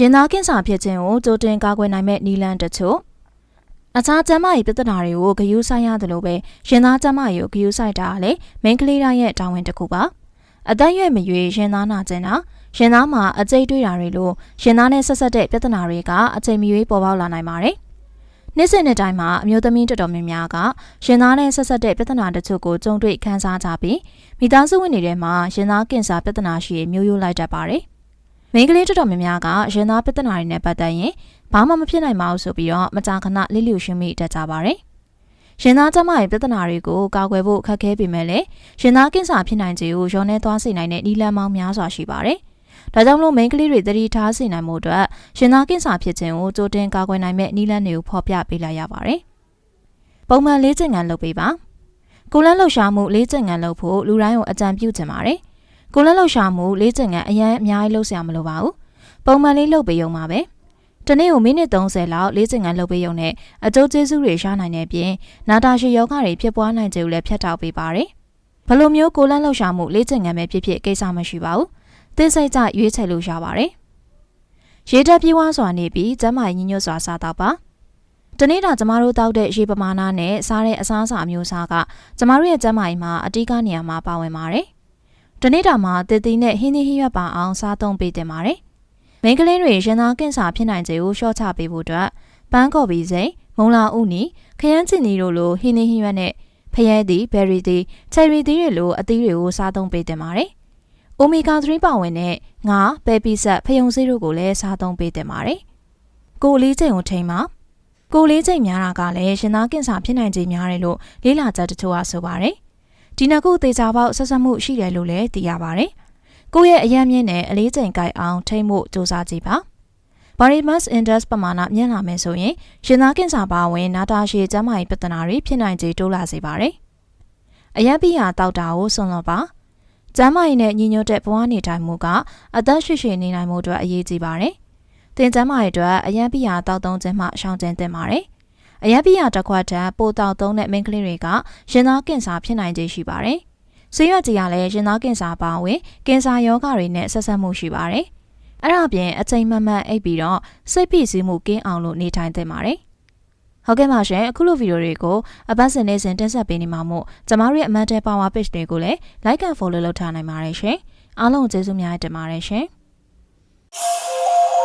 ရင်သားကင်ဆာဖြစ်ခြင်းကိုကြိုတင်ကာကွယ်နိုင်မဲ့နည်းလမ်းတချို့အခြားကျန်းမာရေးပြဿနာတွေကိုဂရုစိုက်ရတယ်လို့ပဲရင်သားကျန်းမာရေးကိုဂရုစိုက်တာကလည်းမိန်းကလေးတိုင်းရဲ့တာဝန်တစ်ခုပါအသက်ရွယ်မရွေးရင်သားနာကျင်တာရင်သားမှာအကျိတ်တွေ့တာတွေလို့ရင်သားနဲ့ဆက်ဆက်တဲ့ပြဿနာတွေကအချိန်မရွေးပေါ်ပေါက်လာနိုင်ပါတယ်နေ့စဉ်နေ့တိုင်းမှာအမျိုးသမီးတော်တော်များများကရင်သားနဲ့ဆက်ဆက်တဲ့ပြဿနာတချို့ကိုကြုံတွေ့ခံစားကြပြီးမိသားစုဝင်တွေထဲမှာရင်သားကင်ဆာပြဿနာရှိမျိုးရိုးလိုက်တတ်ပါတယ်မိန်းကလေးတော်တော်များများကရင်သားပြဿနာတွေနဲ့ပတ်သက်ရင်ဘာမှမဖြစ်နိုင်ပါဘူးဆိုပြီးတော့မကြာခဏလိလျူရှင်းမိတတ်ကြပါတယ်။ရင်သားကျန်းမာရေးပြဿနာတွေကိုကာကွယ်ဖို့ခက်ခဲပေမဲ့လည်းရင်သားကင်ဆာဖြစ်နိုင်ခြေကိုလျော့နှဲသွားစေနိုင်တဲ့နည်းလမ်းပေါင်းများစွာရှိပါတယ်။ဒါကြောင့်မလို့မိန်းကလေးတွေသတိထားစေနိုင်မှုအတွက်ရင်သားကင်ဆာဖြစ်ခြင်းကိုကြိုတင်ကာကွယ်နိုင်မဲ့နည်းလမ်းတွေကိုဖော်ပြပေးလိုက်ရပါတယ်။ပုံမှန်လေ့ကျင့်ခန်းလုပ်ပေးပါ။ကိုယ်လက်လှုပ်ရှားမှုလေ့ကျင့်ခန်းလုပ်ဖို့လူတိုင်းကိုအကြံပြုချင်ပါတယ်။ကိုယ်လက်လှုပ်ရှားမှုလေ့ကျင့်ခန်းအရင်အများကြီးလုပ်စရာမလိုပါဘူး။ပုံမှန်လေးလုပ်ပေးရုံပါပဲ။တနေ့ကိုမိနစ်30လောက်လေ့ကျင့်ခန်းလုပ်ပေးရုံနဲ့အကျိုးကျေးဇူးတွေရနိုင်တဲ့ပြင်နာတာရှည်ယောဂတွေဖြစ်ပွားနိုင်ကြလို့လည်းဖြတ်တောက်ပေးပါတယ်။ဘလိုမျိုးကိုယ်လက်လှုပ်ရှားမှုလေ့ကျင့်ခန်းပဲဖြစ်ဖြစ်ကိစ္စမရှိပါဘူး။သိစိတ်ကြရွေးချယ်လို့ရပါတယ်။ရေဓာတ်ပြေဝစွာနေပြီးကျန်းမာရေးညညွတ်စွာစားတော့ပါ။တနေ့တာကျမတို့တောက်တဲ့ရေပမာဏနဲ့စားတဲ့အစားအစာမျိုးစားကကျမတို့ရဲ့ကျန်းမာရေးမှာအဓိကနေရာမှာပါဝင်ပါတယ်။တနေ့တာမှာတည်တည်နဲ့ဟင်းသီးဟင်းရွက်ပါအောင်စားသုံးပေးတင်ပါတယ်။မိန်းကလေးတွေရင်သားကင်ဆာဖြစ်နိုင်ခြေကိုလျှော့ချပေးဖို့အတွက်ပန်းကော်ပီစိမ်းမုံလာဥနီခရမ်းချင်နီတို့လိုဟင်းသီးဟင်းရွက်နဲ့ဖရဲသီးဘယ်ရီသီးချယ်ရီသီးတွေလိုအသီးတွေကိုစားသုံးပေးတင်ပါတယ်။အိုမီဂါ3ပါဝင်တဲ့ငါပဲပိဆက်ဖယုံဆေးတို့ကိုလည်းစားသုံးပေးတင်ပါတယ်။ကိုလေးချိန်ကိုထိမ့်ပါကိုလေးချိန်များတာကလည်းရင်သားကင်ဆာဖြစ်နိုင်ခြေများတယ်လို့လေ့လာချက်တချို့ကဆိုပါတယ်။ဒီနှစ်ခုသေချာပေါက်ဆက်ဆက်မှုရှိတယ်လို့လည်းသိရပါတယ်။ကိုယ့်ရဲ့အယံမြင့်နဲ့အလေးချိန်ကိုက်အောင်ထိမ့်ဖို့စူးစမ်းကြည့်ပါ။ Body Mass Index ပမာဏမြင့်လာမယ်ဆိုရင်ရင်သားကင်ဆာပါဝင်နာတာရှည်ကျန်းမာရေးပြဿနာတွေဖြစ်နိုင်ခြေတိုးလာစေပါတယ်။အယံပိယာတောက်တာကိုစွန့်လွတ်ပါ။ကျန်းမာရေးနဲ့ညီညွတ်တဲ့ဘဝနေထိုင်မှုကအသက်ရှည်ရှည်နေနိုင်မှုအတွက်အရေးကြီးပါတယ်။သင်ကျန်းမာရေးအတွက်အယံပိယာတောက်သုံးခြင်းမှရှောင်ကျဉ်သင့်ပါတယ်။အယံပိယာတစ်ခွက်တန်းပိုတောက်သုံးတဲ့မိန်းကလေးတွေကရင်သားကင်ဆာဖြစ်နိုင်ခြေရှိပါတယ်။ဆေးရွက်ကြီးကလည်းရင်သားကင်ဆာပါဝင်ကင်ဆာရောဂါတွေနဲ့ဆက်ဆက်မှုရှိပါတယ်။အဲ့ဒါပြင်အချိန်မှန်မှန်အိပ်ပြီးတော့စိတ်ဖိစီးမှုကင်းအောင်လို့နေထိုင်သင့်ပါတယ်။ဟုတ်ကဲ့ပါရှင်အခုလိုဗီဒီယိုတွေကိုအပတ်စဉ်နဲ့စဉ်တင်ဆက်ပေးနေမှာမို့ကျမတို့ရဲ့ Mental Power Page တွေကိုလည်း Like and Follow လုပ်ထားနိုင်ပါတယ်ရှင်။အားလုံးကျေးဇူးများတင်ပါတယ်ရှင်။